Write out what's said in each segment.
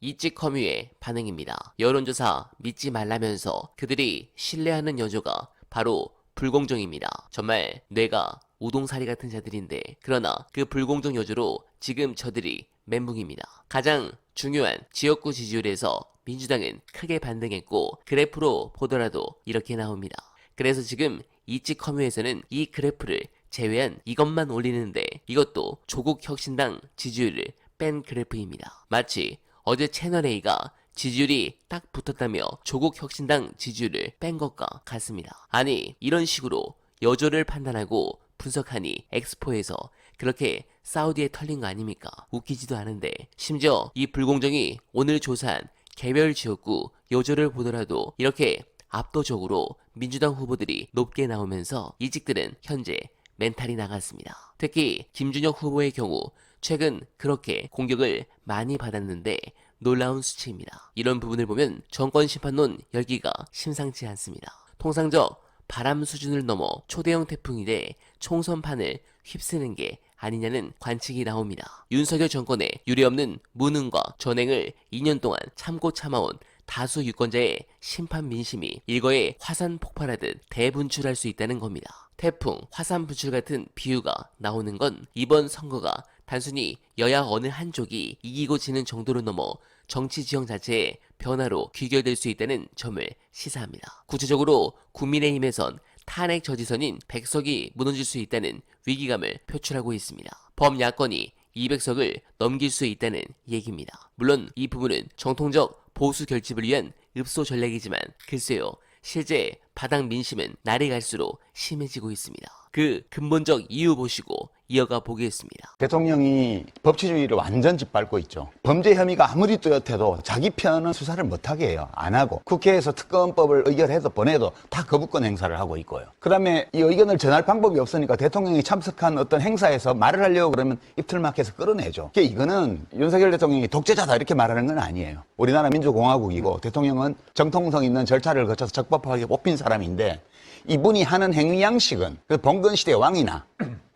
이직 커뮤의 반응입니다. 여론조사 믿지 말라면서 그들이 신뢰하는 여조가 바로 불공정입니다. 정말 뇌가 우동사리 같은 자들인데, 그러나 그 불공정 여조로 지금 저들이 멘붕입니다. 가장 중요한 지역구 지지율에서 민주당은 크게 반등했고, 그래프로 보더라도 이렇게 나옵니다. 그래서 지금 이직 커뮤에서는 이 그래프를 제외한 이것만 올리는데, 이것도 조국 혁신당 지지율을 뺀 그래프입니다. 마치 어제 채널A가 지지율이 딱 붙었다며 조국 혁신당 지지율을 뺀 것과 같습니다. 아니, 이런 식으로 여조를 판단하고 분석하니 엑스포에서 그렇게 사우디에 털린 거 아닙니까? 웃기지도 않은데, 심지어 이 불공정이 오늘 조사한 개별 지역구 여조를 보더라도 이렇게 압도적으로 민주당 후보들이 높게 나오면서 이직들은 현재 멘탈이 나갔습니다. 특히 김준혁 후보의 경우 최근 그렇게 공격을 많이 받았는데 놀라운 수치입니다. 이런 부분을 보면 정권 심판론 열기가 심상치 않습니다. 통상적 바람 수준을 넘어 초대형 태풍이 돼 총선판을 휩쓰는 게 아니냐는 관측이 나옵니다. 윤석열 정권의 유례없는 무능과 전횡을 2년 동안 참고 참아온 다수 유권자의 심판 민심이 일거에 화산 폭발하듯 대분출할 수 있다는 겁니다. 태풍, 화산 분출 같은 비유가 나오는 건 이번 선거가 단순히 여야 어느 한쪽이 이기고 지는 정도로 넘어 정치 지형 자체의 변화로 귀결될 수 있다는 점을 시사합니다. 구체적으로 국민의힘에선 탄핵 저지선인 100석이 무너질 수 있다는 위기감을 표출하고 있습니다. 범야권이 200석을 넘길 수 있다는 얘기입니다. 물론 이 부분은 정통적 보수 결집을 위한 읍소 전략이지만 글쎄요, 실제 바닥 민심은 날이 갈수록 심해지고 있습니다. 그 근본적 이유 보시고 이어가 보겠습니다. 대통령이 법치주의를 완전 짓밟고 있죠. 범죄 혐의가 아무리 뚜렷해도 자기 편은 수사를 못하게 해요. 안 하고. 국회에서 특검법을 의결해도 보내도 다 거부권 행사를 하고 있고요. 그 다음에 이 의견을 전할 방법이 없으니까 대통령이 참석한 어떤 행사에서 말을 하려고 그러면 입틀막해서 끌어내죠. 이거는 윤석열 대통령이 독재자다 이렇게 말하는 건 아니에요. 우리나라 민주공화국이고 대통령은 정통성 있는 절차를 거쳐서 적법하게 뽑힌 사람인데, 이분이 하는 행위 양식은 그 봉건 시대의 왕이나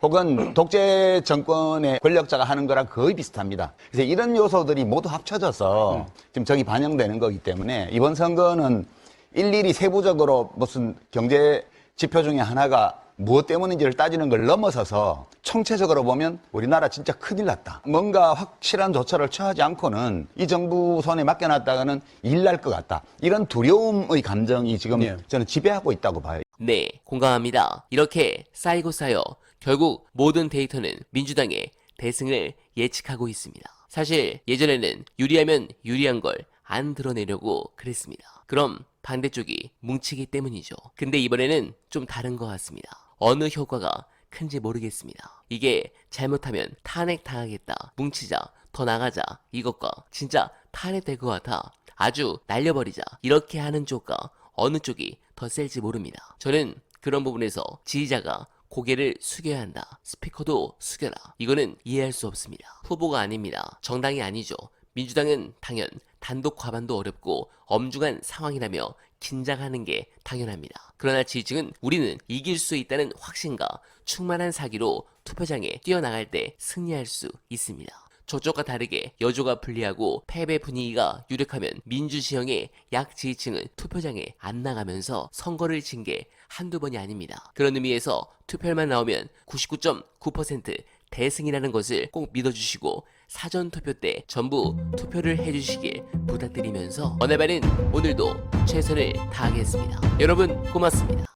혹은 독재 정권의 권력자가 하는 거랑 거의 비슷합니다. 그래서 이런 요소들이 모두 합쳐져서 지금 저기 반영되는 거기 때문에 이번 선거는 일일이 세부적으로 무슨 경제 지표 중에 하나가 무엇 때문인지를 따지는 걸 넘어서서 총체적으로 보면 우리나라 진짜 큰일 났다. 뭔가 확실한 조처를 취하지 않고는 이 정부 손에 맡겨놨다가는 일 날 것 같다. 이런 두려움의 감정이 지금 저는 지배하고 있다고 봐요. 네, 공감합니다. 이렇게 쌓이고 쌓여 결국 모든 데이터는 민주당의 대승을 예측하고 있습니다. 사실 예전에는 유리하면 유리한 걸 안 드러내려고 그랬습니다. 그럼 반대쪽이 뭉치기 때문이죠. 근데 이번에는 좀 다른 것 같습니다. 어느 효과가 큰지 모르겠습니다. 이게 잘못하면 탄핵 당하겠다, 뭉치자, 더 나가자, 이것과 진짜 탄핵될 것 같아, 아주 날려버리자, 이렇게 하는 쪽과 어느 쪽이 더 셀지 모릅니다. 저는 그런 부분에서 지지자가 고개를 숙여야 한다, 스피커도 숙여라, 이거는 이해할 수 없습니다. 후보가 아닙니다. 정당이 아니죠. 민주당은 당연 단독 과반도 어렵고 엄중한 상황이라며 긴장하는 게 당연합니다. 그러나 지지층은 우리는 이길 수 있다는 확신과 충만한 사기로 투표장에 뛰어나갈 때 승리할 수 있습니다. 저쪽과 다르게 여조가 불리하고 패배 분위기가 유력하면 민주지형의 약 지지층은 투표장에 안 나가면서 선거를 진 게 한두 번이 아닙니다. 그런 의미에서 투표율만 나오면 99.9% 대승이라는 것을 꼭 믿어주시고 사전투표 때 전부 투표를 해주시길 부탁드리면서 어네바는 오늘도 최선을 다하겠습니다. 여러분 고맙습니다.